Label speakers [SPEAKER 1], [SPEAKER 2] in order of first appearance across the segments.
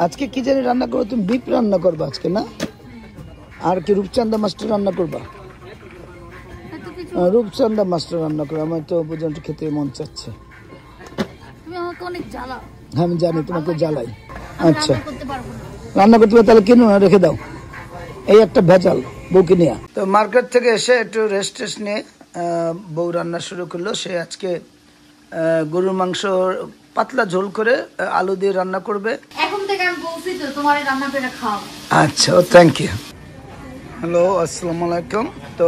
[SPEAKER 1] আজকে কি জানি রান্না করো তুমি? বিপ রান্না করবা আজকে না? আর কি রূপচাঁদা মাছটা রান্না করবা? রূপচাঁদা মাছটা রান্না করো, আমার তো পর্যন্ত খেতে মন চাচ্ছে। হ্যাঁ আমি জানি তোমাকে জ্বালাই। আচ্ছা রান্না করতে পারো তাহলে কিনো না, রেখে দাও। এই একটা ভেজাল বউকে নিয়ে। তো মার্কেট থেকে এসে একটু রেস্ট টেস্ট নিয়ে বউ রান্না শুরু করলো। সে আজকে গরুর মাংস পাতলা ঝোল করে আলু দিয়ে রান্না করবে।
[SPEAKER 2] এখন থেকে আমি বলছি তো তোমার রান্না করে খাও।
[SPEAKER 1] আচ্ছা থ্যাংক ইউ। হ্যালো আসসালামু আলাইকুম। তো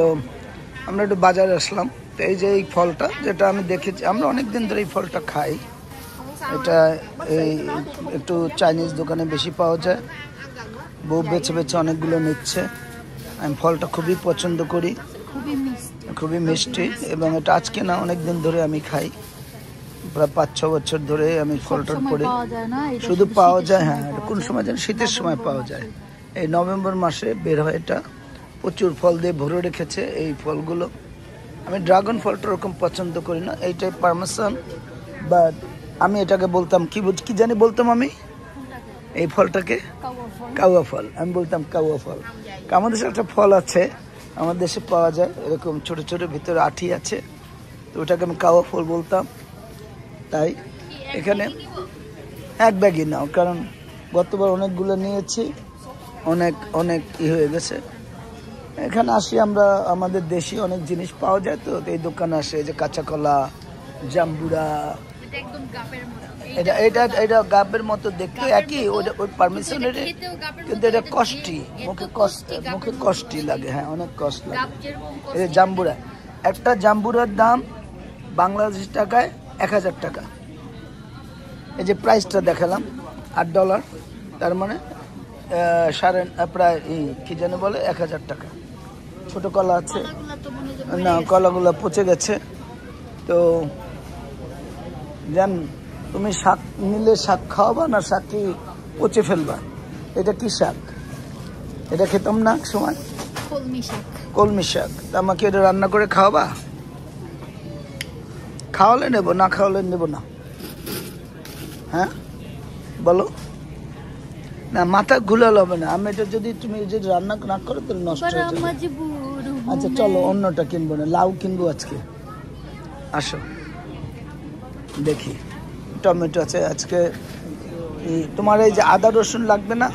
[SPEAKER 1] আমরা একটু বাজারে আসলাম। তো এই যে এই ফলটা যেটা আমি দেখেছি, আমরা অনেক দিন ধরে এই ফলটা খাই। এটা এই একটু চাইনিজ দোকানে বেশি পাওয়া যায়। বউ বেছে বেছে অনেকগুলো নিচ্ছে। আমি ফলটা খুবই পছন্দ করি, খুবই মিষ্টি, এবং এটা আজকে না অনেক দিন ধরে আমি খাই। প্রায় 5-6 বছর ধরে আমি ফলটার পরে শুধু পাওয়া যায়। হ্যাঁ কোন সময় যেন শীতের সময় পাওয়া যায়। এই নভেম্বর মাসে বের হয় এটা। প্রচুর ফল দিয়ে ভরে রেখেছে এই ফলগুলো। আমি ড্রাগন ফলটা ওরকম পছন্দ করি না, এইটাই পারমেসান। বা আমি এটাকে বলতাম কি জানি বলতাম আমি এই ফলটাকে কাউয়া ফল। আমি বলতাম কাউয়া ফল। আমাদের দেশে একটা ফল আছে, আমাদের দেশে পাওয়া যায় এরকম ছোট ছোট, ভিতরে আঠি আছে, তো ওটাকে আমি কাউয়া ফল বলতাম। তাই এখানে এক ব্যাগই নাও, কারণ গতবার অনেকগুলো নিয়েছি, অনেক হয়ে গেছে। এখানে আসি আমরা, আমাদের দেশি অনেক জিনিস পাওয়া যায়। তো এই দোকানে আসে যে কাঁচা কলা, জাম্বুরা, এটা গাবের মতো দেখতে একই, ওই পারমিশনের, কিন্তু এটা কষ্টি, মুখে কষ্টি লাগে। হ্যাঁ অনেক কষ্ট লাগে। এটা জাম্বুরা, একটা জাম্বুরার দাম বাংলাদেশি টাকায় 1000 টাকা। এই যে প্রাইসটা দেখালাম $8, তার মানে প্রায় কি জানি বলে 1000 টাকা। ছোট কলা আছে না, কলাগুলো পচে গেছে। তো জান তুমি শাক নিলে শাক খাওয়াবা না শাক কি পচে ফেলবা? এটা কি শাক? এটা খেতাম না এক সময়, কলমি শাক। তা আমাকে এটা রান্না করে খাওয়াবা? খাওয়ালে নেবো, না খাওয়ালে নেবো না। হ্যাঁ বলো না, মাথা ঘুলালে হবে না। আমি এটা যদি তুমি যদি রান্না না করো তাহলে নষ্ট হয়ে যাবে। আচ্ছা চলো অন্যটা কিনবো না, লাউ কিনবো আজকে। আসো দেখি, টমেটো আছে আজকে। তোমার এই যে আদা রসুন লাগবে না?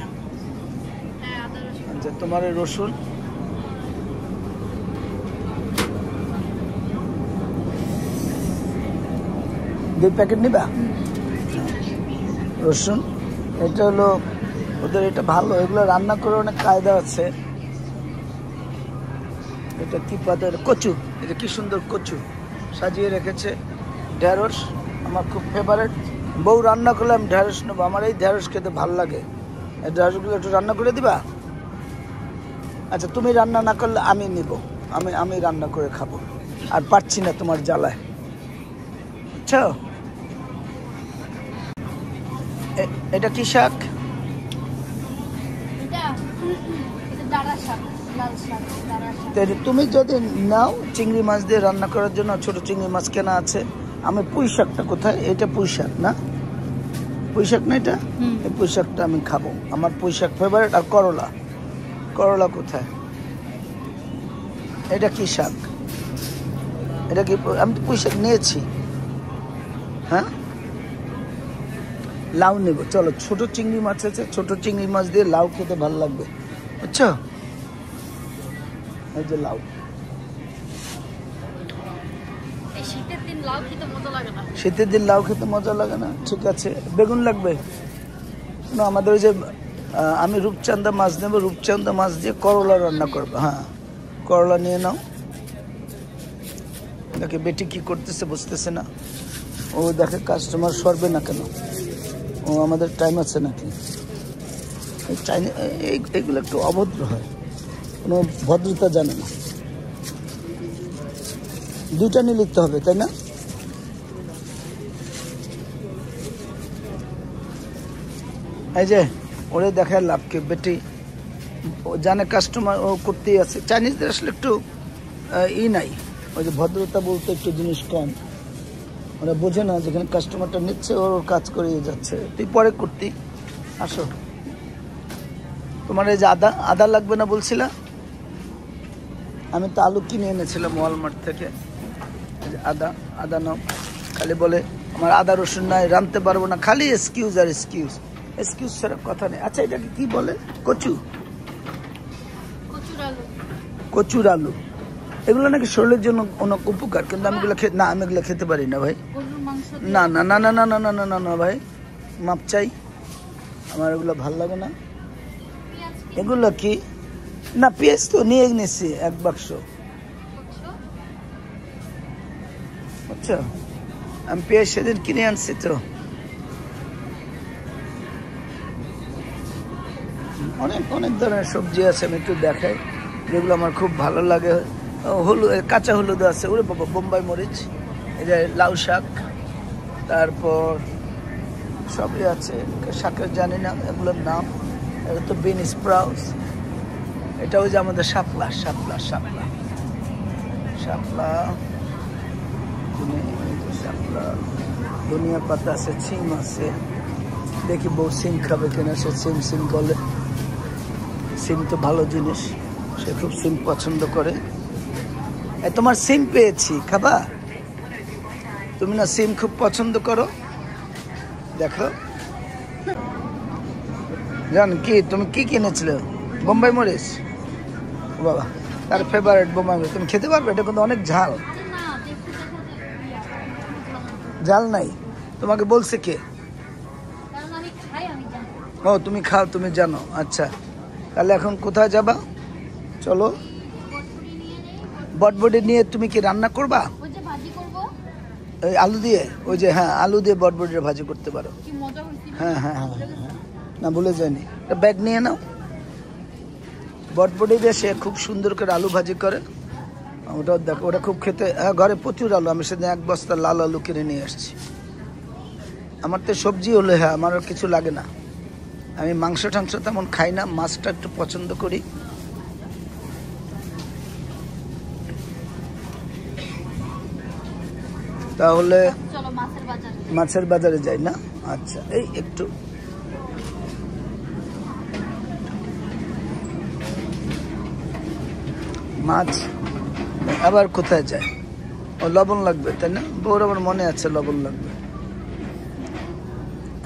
[SPEAKER 1] আচ্ছা তোমার এই রসুন, দুই প্যাকেট নিবা রসুন। এটা হলো ওদের, এটা ভালো, এগুলো রান্না করে অনেক কায়দা আছে। এটা কি পাতা? কচু। এটা কি সুন্দর কচু সাজিয়ে রেখেছে। ঢেঁড়স আমার খুব ফেভারিট। বউ রান্না করলে আমি ঢেঁড়স নেবো, আমার এই ঢেঁড়স খেতে ভালো লাগে। এই ঢেঁড়সগুলো একটু রান্না করে দিবা? আচ্ছা তুমি রান্না না করলে আমি নিব, আমি রান্না করে খাবো। আর পারছি না তোমার জ্বালায়, বুঝছো? এটা কি শাক? তুমি যদি নাও চিংড়ি মাছ দিয়ে রান্না করার জন্য, ছোট চিংড়ি মাছ কেনা আছে। আমি পুঁই শাকটা কোথায়? এটা পুঁই শাক না? পুঁই শাক না এটা? এই পুঁই শাকটা আমি খাবো, আমার পুঁই শাক ফেভারিট। আর করলা কোথায়? এটা কি শাক? এটা কি? আমি তো পুঁই শাক নিয়েছি। হ্যাঁ লাউ নেব, চলো। ছোট চিংড়ি মাছ আছে, ছোট চিংড়ি মাছ দিয়ে লাউ খেতে ভালো লাগবে, বুঝছো? এই যে লাউ, শীতের দিন লাউ খেতে মজা লাগে না? ঠিক আছে। বেগুন লাগবে না? আমাদের ওই যে আমি রূপচাঁদা মাছ নেবো, রূপচাঁদা মাছ দিয়ে করলা রান্না করবো। হ্যাঁ করলা নিয়ে নাও। দেখে বেটি কি করতেছে বুঝতেছে না। ও দেখে কাস্টমার সরবে না কেন, ও আমাদের টাইম আছে নাকি? এইগুলো একটু অভদ্র হয়, কোনো ভদ্রতা জানে না। দুইটা নিয়ে লিখতে হবে তাই না? এই যে ওরে দেখায় লাভকে, বেটি জানে কাস্টমার ও করতেই আছে। চাইনিজদের আসলে একটু নাই, ওই যে ভদ্রতা বলতে একটু জিনিস কম। ওরা বোঝে না যেখানে কাস্টমারটা নিচ্ছে ওর কাজ করে যাচ্ছে, তুই পরে করতি। আসো। তোমার এই যে আদা আদা লাগবে না বলছিলা? আমি তো আলু কিনে এনেছিলাম ওয়ালমার্ট থেকে। এই যে আদা আদা নাও। খালি বলে আমার আদা রসুন নাই, রাঁধতে পারবো না, খালি এক্সকিউজ আর এক্সকিউজ। এক্সকিউজ ছাড়া কথা নেই। আচ্ছা এটাকে কি বলে? কচু, কচুর আলু। এগুলো নাকি শরীরের জন্য অনেক উপকার, কিন্তু আমি এগুলো না, আমি এগুলো খেতে পারি না ভাই। না না না না না না না না না না ভাই, মাপ চাই, আমার এগুলো ভাল লাগে না। এগুলো কি? না পেঁয়াজ তো নিয়ে নিছি 1 বাক্স। আচ্ছা আমি পেঁয়াজ সেদিন কিনে আনছি তো। অনেক অনেক ধরনের সবজি আছে, আমি একটু দেখাই যেগুলো আমার খুব ভালো লাগে। হলুদ, কাঁচা হলুদ আছে, ওরে বাবা, বোম্বাই মরিচ, এই যে লাউ শাক, তারপর সবই আছে। শাকের জানি না এগুলোর নাম। এটা তো বিন স্প্রাউটস। এটা ওই যে আমাদের শাপলা শাপলা শাপলা শাপলা শাপলা। ধনিয়া পাতা আছে, সিম আছে। দেখি বউ সিম খাবে কিনা, সে সিম সিম বলে। সিম তো ভালো জিনিস, সে খুব সিম পছন্দ করে। তোমার সিম পেয়েছি, খাবা? তুমি না সিম খুব পছন্দ করো, দেখো। জান কি তুমি কি কিনেছিলে? বোম্বাই মরিচ। বাবা, তার ফেভারিট বোম্বাই মরিচ। তুমি খেতে পারবে? এটা কিন্তু অনেক ঝাল। ঝাল নাই? তোমাকে বলছে কে? ও তুমি খাও, তুমি জানো। আচ্ছা তাহলে এখন কোথায় যাবা? চলো। বটবটি নিয়ে তুমি কি রান্না করবা? ওই আলু দিয়ে, ওই যে হ্যাঁ আলু দিয়ে বটবটির ভাজি করতে পারো। হ্যাঁ হ্যাঁ হ্যাঁ হ্যাঁ, না ভুলে যায়নি। ব্যাগ নিয়ে নাও। বটবটি দিয়ে সে খুব সুন্দর করে আলু ভাজি করে। ওটা দেখো, ওটা খুব খেতে। ঘরে প্রচুর আলু, আমি সেদিন 1 বস্তা লাল আলু কিনে নিয়ে আসছি। আমার তো সবজি হলে হ্যাঁ, আমার আর কিছু লাগে না। আমি মাংস টাংস তেমন খাই না, মাছটা একটু পছন্দ করি। তাহলে মাছের বাজারে যাই না? আচ্ছা এই একটু মাছ আবার কোথায় যায়? ও লবণ লাগবে তাই না? বউর আমার মনে আছে লবণ লাগবে।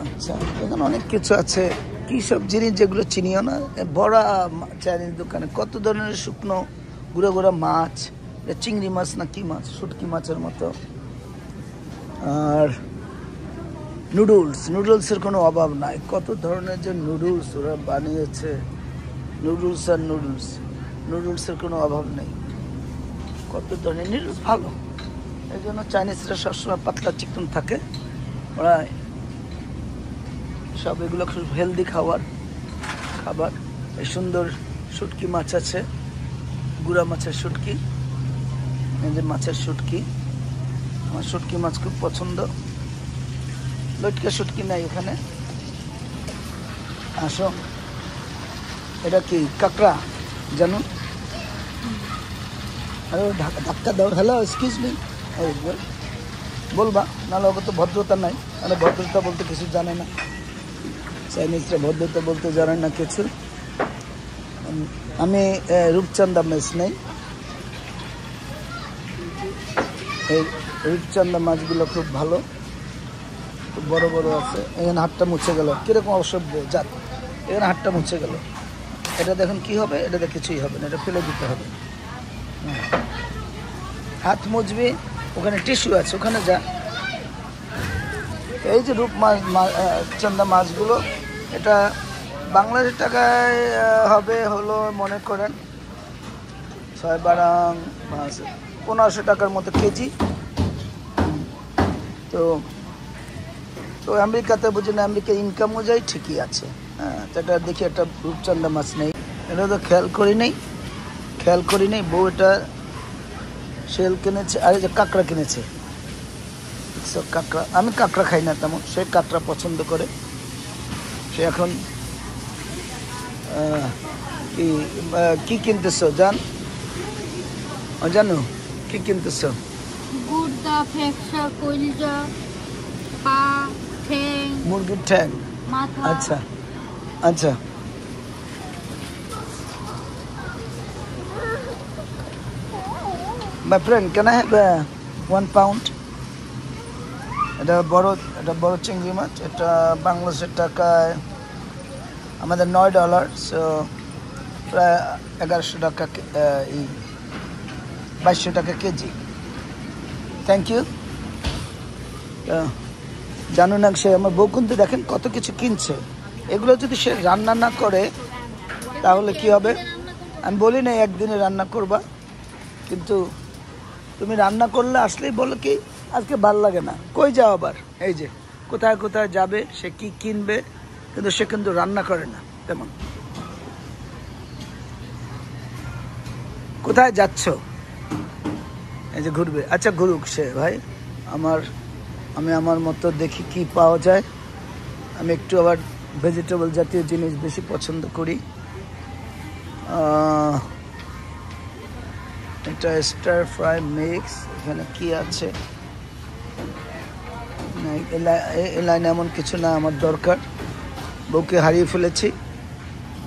[SPEAKER 1] আচ্ছা এখানে অনেক কিছু আছে, কি সব জিনিস যেগুলো চিনিও না। বড়া চাইনিজ দোকানে কত ধরনের শুকনো গুঁড়ো গুঁড়ো মাছ, চিংড়ি মাছ না কি মাছ, শুটকি মাছের মতো। আর নুডলস, নুডলসের কোনো অভাব নাই। কত ধরনের যে নুডলস ওরা বানিয়েছে, নুডলস আর নুডলস, নুডলসের কোনো অভাব নেই। কত ধরনের নুডলস ভালো, এই জন্য চাইনিজরা সবসময় পাতলা চিকন থাকে। ওরা সব এগুলো খুব হেলদি খাবার। এই সুন্দর শুটকি মাছ আছে, গুড়া মাছের শুটকি, এই যে মাছের শুটকি। আমার শুটকি মাছ খুব পছন্দ। লটকা শুটকি নাই এখানে। আসো, এটা কি কাঁকড়া জানো? আরে ধাক্কা দাও। হ্যালো এক্সকিউজ মি, বলবা, নাহলে ওকে তো ভদ্রতা নাই। মানে ভদ্রতা বলতে কিছু জানে না, চাইনিজরা ভদ্রতা বলতে জানে না কিছু। আমি রূপচান্দা মেস নেই। এই রূপচান্দা মাছগুলো খুব ভালো, খুব বড় বড় আছে। এখানে হাতটা মুছে গেল, কিরকম অসভ্য জাত। এখানে হাতটা মুছে গেল। এটা দেখুন কি হবে, এটাতে কিছুই হবে না, এটা ফেলে দিতে হবে। হাত মুছবি, ওখানে টিস্যু আছে, ওখানে যা। এই যে রূপ মাছ, চান্দা মাছগুলো, এটা বাংলাদেশ টাকায় হবে হলো মনে করেন 1500 টাকার মতো কেজি। তো তো আমেরিকাতে বুঝি না, আমেরিকা ইনকাম অনুযায়ী ঠিকই আছে। হ্যাঁ, এটা দেখি একটা রূপচান্দা মাছ নেই, এটা তো খেয়াল করি নেই। বউ এটা শেল কিনেছে, আর এই যে কাঁকড়া কিনেছে। কাঁকড়া, আমি কাঁকড়া খাই না তেমন, সে কাঁকড়া পছন্দ করে। সে এখন কি কিনতেছো জানো? কি কিনতেছো?
[SPEAKER 2] গুড়দা, ফেকসা, কলিজা, পা, ঠ্যাং,
[SPEAKER 1] মুরগির ঠ্যাং।
[SPEAKER 2] মাথা।
[SPEAKER 1] আচ্ছা আচ্ছা my friend can I have 1 pound? এটা বড় চিংড়ি মাছ, এটা বাংলাদেশের টাকায় আমাদের $9, সো প্রায় 1100 টাকা, 2200 টাকা কেজি। Thank you. জানুন না, সে আমার বউ কিন্তু দেখেন কত কিছু কিনছে। এগুলো যদি সে রান্না না করে তাহলে কি হবে? আমি বলি না একদিনে রান্না করবা, কিন্তু তুমি রান্না করলে আসলেই বলো কি আজকে ভাল লাগে না, কই যাও আবার, এই যে কোথায় কোথায় যাবে, সে কি কিনবে, কিন্তু সে কিন্তু রান্না করে না তেমন। কোথায় যাচ্ছ? এই যে ঘুরবে। আচ্ছা ঘুরুক সে ভাই, আমি আমার মতো দেখি কি পাওয়া যায়। আমি একটু আবার ভেজিটেবল জাতীয় জিনিস বেশি পছন্দ করি। এটা স্টার ফ্রাই মিক্স, এখানে কি আছে? এই লাইনে এমন কিছু না আমার দরকার। বউকে হারিয়ে ফেলেছি,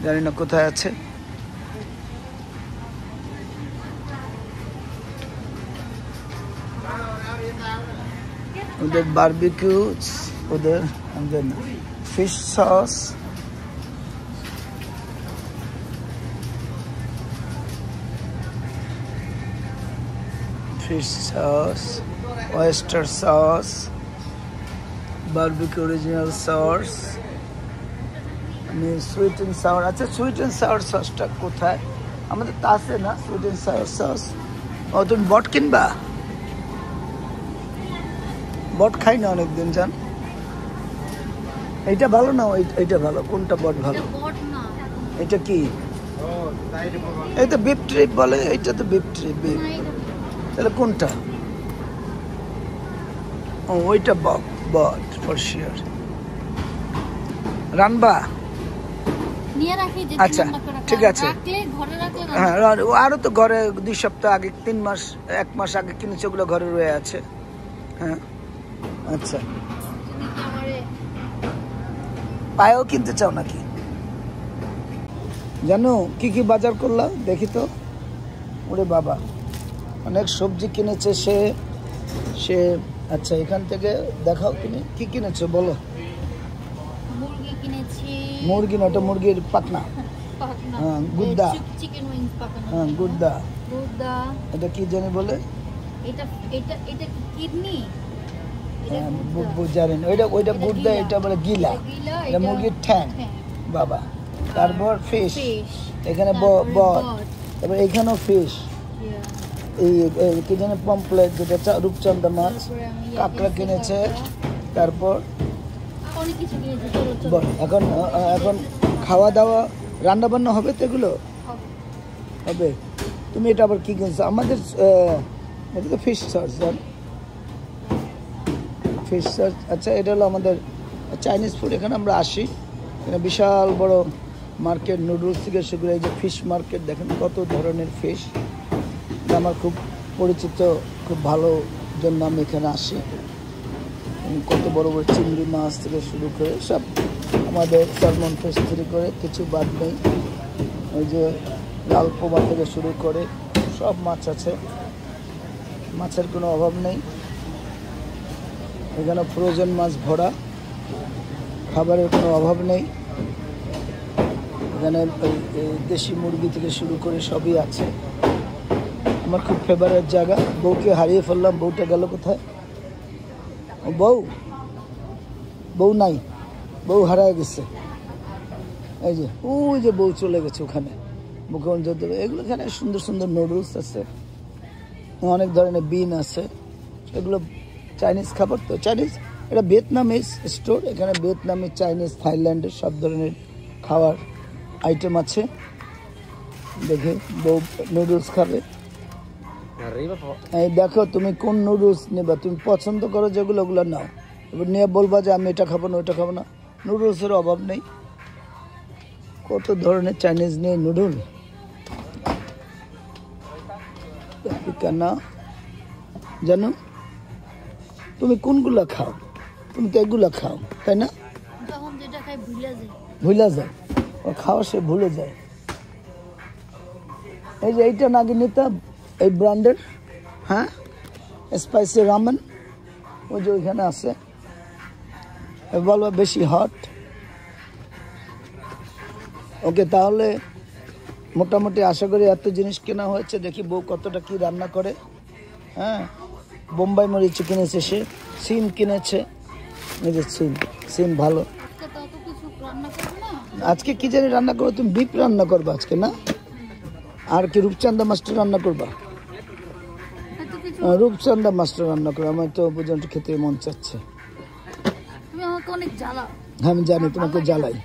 [SPEAKER 1] জানি না কোথায় আছে। ওদের বারবিকিউ, ওদের fish sauce, oyster sauce, barbecue original sauce, sweet and sour. আচ্ছা সুইট অ্যান্ড সাওয়ার সসটা কোথায়? আমাদের তা আছে না সুইট অ্যান্ড সাওয়ার সস। ও তুমি বট কিনবা? বট খাই না অনেকদিন জান। এইটা ভালো না এইটা ভালো? কোনটা বট ভালো? এটা কি? এই তো বিফ ট্রিপ বলে, এইটা তো বিফ ট্রিপ। তাহলে কোনটা? ও ওইটা বট ফর শিওর। রানবা? আচ্ছা ঠিক আছে। হ্যাঁ আরো তো ঘরে 2 সপ্তাহ আগে, 3 মাস 1 মাস আগে কিনেছে, ওগুলো ঘরে রয়ে আছে। হ্যাঁ আচ্ছা, পায়েও কিনতে চাও নাকি? জানো কি কি বাজার করলাম দেখি তো। ওরে বাবা, অনেক সবজি কিনেছে সে। আচ্ছা এখান থেকে দেখাও, তুমি কি কিনেছো বলো।
[SPEAKER 2] মুরগি কিনেছি।
[SPEAKER 1] মুরগি না, ওটা মুরগির পাতনা। হ্যাঁ গুদ্দা।
[SPEAKER 2] চিকেন উইংস পাকানো।
[SPEAKER 1] হ্যাঁ গুদ্দা। এটা কি জানি বলে?
[SPEAKER 2] এটা কিডনি।
[SPEAKER 1] জানেন ওইটা গুদ্দা, এটা বলে গিলা। এটা মুরগির ঠ্যাং। বাবা। তারপর ফিশ, এখানে বট, তারপর এখানেও ফিশ। এই কি জানি পমপ্লেট, যেটা রূপচন্দা মাছ, কাঁকড়া কিনেছে। তারপর এখন খাওয়া দাওয়া রান্না বান্না হবে তো, এগুলো হবে। তুমি এটা আবার কি কিনছো? আমাদের এটা তো ফিশ সস, ফিশ সস। আচ্ছা এটা হলো আমাদের চাইনিজ ফুড। এখানে আমরা আসি, এখানে বিশাল বড় মার্কেট, নুডলস থেকে শুরু করে এই যে ফিশ মার্কেট, দেখেন কত ধরনের ফিশ। আমার খুব পরিচিত, খুব ভালো জন্য আমি এখানে আসি। কত বড় বড় চিংড়ি মাছ থেকে শুরু করে সব, আমাদের সালমন ফিশ থেকে করে কিছু বাদ নেই। ওই যে লাল পোমা থেকে শুরু করে সব মাছ আছে, মাছের কোনো অভাব নেই। এখানে ফ্রোজেন মাছ ভরা, খাবারের কোনো অভাব নেই। এখানে দেশি মুরগি থেকে শুরু করে সবই আছে। আমার খুব ফেভারিট জায়গা। বউকে হারিয়ে ফেললাম, বউটা গেল কোথায়? বউ নাই, বউ হারায় গেছে। এই যে ওই যে বউ চলে গেছে ওখানে, মুখে যেতে। এগুলো এখানে সুন্দর সুন্দর নুডলস আছে, অনেক ধরনের বিন আছে। এগুলো চাইনিজ খাবার তো, চাইনিজ। এটা ভিয়েতনামিজ স্টোর, এখানে ভিয়েতনামি, চাইনিজ, থাইল্যান্ডের সব ধরনের খাবার আইটেম আছে। দেখে বউ নুডলস খাবে। এই দেখো তুমি কোন নুডলস নেবা, তুমি পছন্দ করো যেগুলো, ওগুলো নাও। এবার নিয়ে বলবা যে আমি এটা খাবো না, ওইটা খাবো না। নুডলসের অভাব নেই, কত ধরনের চাইনিজ নিয়ে নুডল। না জানো তুমি কোনগুলা খাও? তুমি তো এগুলা খাও, তাই না? ভুলা যায়। ও খাওয়া সে ভুলে যায়। এই যে এইটা নাকি নিতাম এই ব্র্যান্ডের, হ্যাঁ, স্পাইসি রামেন, ওই যে ওইখানে আছে, বলবো বেশি হট। ওকে, তাহলে মোটামুটি আশা করি এত জিনিস কেনা হয়েছে, দেখি বউ কতটা কি রান্না করে। হ্যাঁ, বোম্বাই মরিচ কিনেছে, সে সিম কিনেছে, নিজের সিম ভালো। আজকে কি জানি রান্না করবো, তুমি বিপ রান্না করবা আজকে না? আর কি রূপচান্দা মাস্টার রান্না করবা? রূপচান্দা মাস্টার রান্না করবো, আমার তো পর্যন্ত খেতে মন চাচ্ছে। হ্যাঁ আমি জানি তোমাকে জ্বালাই,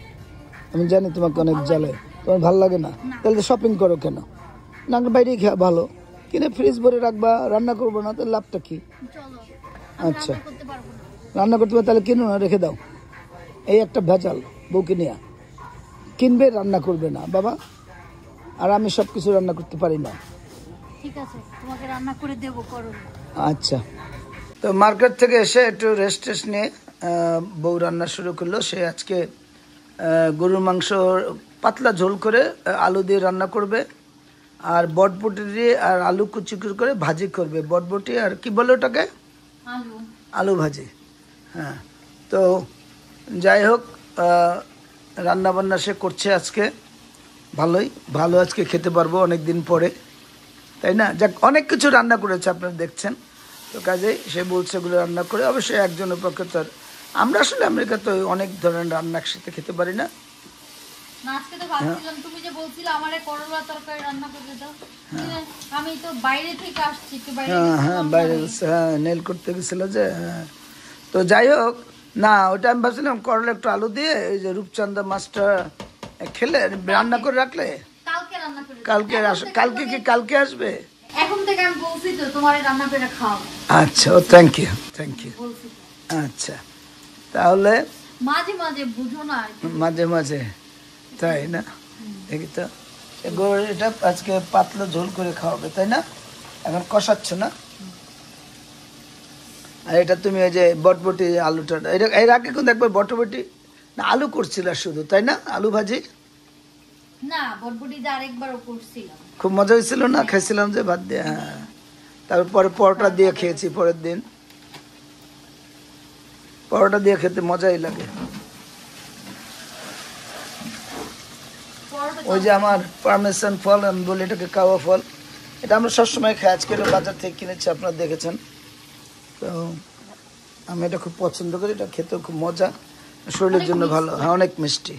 [SPEAKER 1] আমি জানি তোমাকে অনেক জ্বালাই, তোমার ভালো লাগে না? তাহলে শপিং করো কেন? না বাইরেই খাওয়া ভালো, কিনে ফ্রিজ ভরে রাখবা, রান্না করবো না, তাহলে লাভটা কি? আচ্ছা রান্না করতে পারো তাহলে কিনো না, রেখে দাও। এই একটা ভেজাল, বউকে নিয়ে কিনবে রান্না করবে না বাবা, আর আমি সব কিছু রান্না করতে পারি না।
[SPEAKER 2] ঠিক আছে, তোমাকে রান্না করে দেব, করো।
[SPEAKER 1] আচ্ছা, তো মার্কেট থেকে এসে একটু রেস্ট নিয়ে বউ রান্না শুরু করলো। সে আজকে গরুর মাংস পাতলা ঝোল করে আলু দিয়ে রান্না করবে, আর বটবটি দিয়ে আর আলু কুচি করে ভাজি করবে। বটবটি আর কি বলে ওটাকে? আলু ভাজি। হ্যাঁ, তো যাই হোক, রান্না বান্না সে করছে আজকে, ভালো আজকে খেতে পারবো অনেক দিন পরে, তাই না? যাক, অনেক কিছু রান্না করেছে আপনারা দেখছেন, তো কাজেই সে বলছে এগুলো রান্না করে। অবশ্যই একজনের পক্ষে তো, আমরা আসলে আমেরিকা তো অনেক ধরনের রান্না একসাথে খেতে পারি না।
[SPEAKER 2] তুমি যে বলছিলে আমারে করলা তরকারি রান্না করে দাও, আমি তো বাইরে থেকে আসছি, একটু বাইরে।
[SPEAKER 1] হ্যাঁ বাইরে, হ্যাঁ নেল করতে গেছিল যে। হ্যাঁ, তো যাই হোক, না ওটা আমি ভাবছিলাম করলা একটু আলু দিয়ে এই যে রূপচান্দা মাছটা খেলে রান্না করে রাখলে কালকে আসবে।
[SPEAKER 2] এখন থেকে আমি বলছি তো তোমারে রান্না করে খাও।
[SPEAKER 1] আচ্ছা, ও থ্যাংক ইউ। আচ্ছা, তাহলে
[SPEAKER 2] মাঝে মাঝে বুঝো না,
[SPEAKER 1] মাঝে মাঝে, তাই না? দেখি তো, এটা আজকে পাতলা ঝোল করে খাওয়াবে, তাই না? এখন কষাচ্ছ না? আর এটা তুমি এই যে বটবটি আলুটা, এটা এর আগে কিন্তু একবার বটবটি না আলু করছিল শুধু, তাই না? আলু ভাজি
[SPEAKER 2] না, বটবটি দিয়ে আরেকবারও করছিলাম,
[SPEAKER 1] খুব মজা হয়েছিল না? খাইছিলাম যে ভাত দিয়ে। হ্যাঁ, তারপরে পরোটা দিয়ে খেয়েছি পরের দিন, পরোটা দিয়ে খেতে মজাই লাগে। ওই যে আমার পারমেসান ফল, আমি বলি এটাকে কাওয়া ফল, এটা আমরা সবসময় খাই, আজকে বাজার থেকে কিনেছি, আপনারা দেখেছেন। তো আমি এটা খুব পছন্দ করি, এটা খেতেও খুব মজা, শরীরের জন্য ভালো। হ্যাঁ, অনেক মিষ্টি।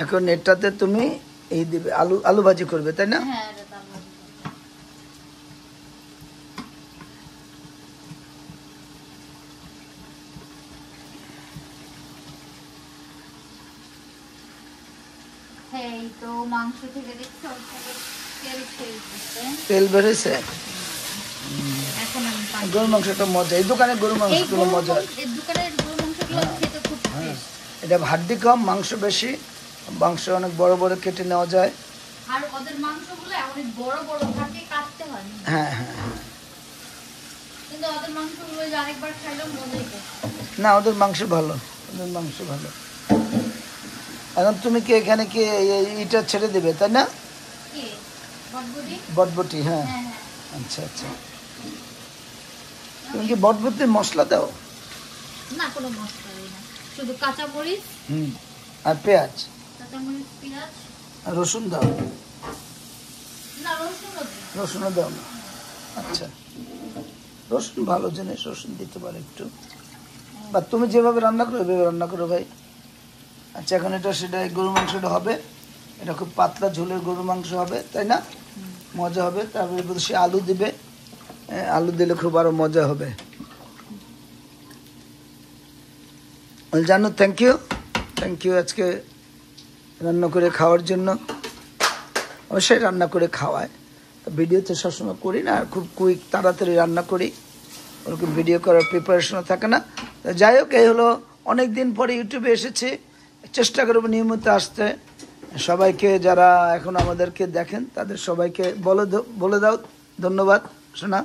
[SPEAKER 1] এখন এটাতে তুমি এই দিবে, আলু ভাজি করবে, তাই না? তেল বেরোছে। গরুর মাংসটা মজা, এই দোকানে গরুর মাংসগুলো মজা। এটা হাড্ডি কম, মাংস বেশি, মাংস অনেক বড় বড় কেটে নেওয়া যায়।
[SPEAKER 2] আর ওদের মাংসগুলো অনেক বড় বড় থাকে, কাটতে হয়।
[SPEAKER 1] হ্যাঁ হ্যাঁ,
[SPEAKER 2] কিন্তু ওদের মাংসগুলো আরেকবার খাইলেও মজাই পায়
[SPEAKER 1] না। ওদের মাংস ভালো, ওদের মাংস ভালো। এখন তুমি কি এখানে কি এটা ছেড়ে দেবে, তাই না? বটবটি, হ্যাঁ। আচ্ছা আচ্ছা, তুমি কি বটবটি মশলা দাও?
[SPEAKER 2] না, কোনো মশলা দেই না, শুধু কাঁচা মরিচ
[SPEAKER 1] আর পেঁয়াজ,
[SPEAKER 2] কাঁচা মরিচ, পেঁয়াজ
[SPEAKER 1] আর রসুন দাও?
[SPEAKER 2] না,
[SPEAKER 1] রসুনও দাও না? আচ্ছা, রসুন ভালো জিনিস, রসুন দিতে পারে একটু, বা তুমি যেভাবে রান্না করো ওইভাবে রান্না করো ভাই। আচ্ছা, এখন এটা সেটা গরুর মাংসটা হবে, এটা খুব পাতলা ঝোলের গরুর মাংস হবে, তাই না? মজা হবে। তারপরে সে আলু দিবে, আলু দিলে খুব আরো মজা হবে। জানো, থ্যাংক ইউ আজকে রান্না করে খাওয়ার জন্য। অবশ্যই রান্না করে খাওয়ায়, ভিডিওতে সবসময় করি না, খুব কুইক তাড়াতাড়ি রান্না করি, ওরকম ভিডিও করার প্রিপারেশনও থাকে না। তো যাই হোক, এই হলো অনেক দিন পরে ইউটিউবে এসেছি, চেষ্টা করবো নিয়মিত আসতে। সবাইকে যারা এখন আমাদেরকে দেখেন তাদের সবাইকে বলে দাও ধন্যবাদ। শোনা,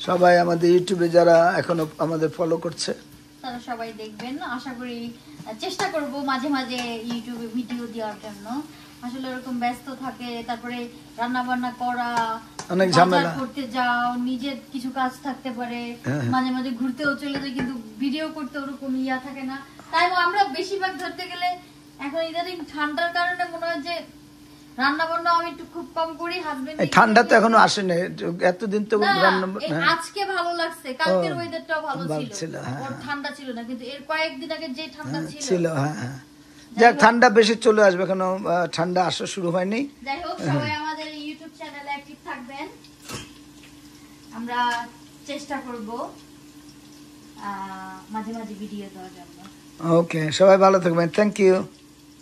[SPEAKER 1] সবাই আমাদের ইউটিউবে যারা এখনো আমাদের ফলো করছে
[SPEAKER 2] তারা সবাই দেখবেন। আশা করি চেষ্টা করব মাঝে মাঝে ইউটিউবে ভিডিও দেওয়ার জন্য। আসলে এরকম ব্যস্ত থাকে, তারপরে রান্না বান্না করা,
[SPEAKER 1] অনেক ঝামেলা
[SPEAKER 2] করতে যাও, নিজের কিছু কাজ থাকতে পারে, মাঝে মাঝে ঘুরতেও চলে যায়, কিন্তু ভিডিও করতে ওরকম ইয়া থাকে না। তাই আমরা বেশিরভাগ ধরতে গেলে এখন ইদানিং ঠান্ডার কারণে মনে হয় যে রান্না বান্না আমি একটু খুব কম করি। হাজবেন্ড
[SPEAKER 1] ঠান্ডা তো এখনো আসেনি, এতদিন তো রান্না
[SPEAKER 2] আজকে ভালো লাগছে, কালকের ওয়েদারটাও ভালো ছিল,
[SPEAKER 1] হ্যাঁ
[SPEAKER 2] ঠান্ডা ছিল না, কিন্তু এর কয়েকদিন আগে যে ঠান্ডা
[SPEAKER 1] ছিল হ্যাঁ যাক ঠান্ডা বেশি চলে আসবে, কেন ঠান্ডা আসা শুরু হয়নি।
[SPEAKER 2] যাই হোক, সবাই আমাদের ইউটিউব চ্যানেলে অ্যাক্টিভ থাকবেন, আমরা চেষ্টা করব মাঝে মাঝে ভিডিও দেওয়ার জন্য।
[SPEAKER 1] ওকে, সবাই ভালো থাকবেন, থ্যাংক ইউ।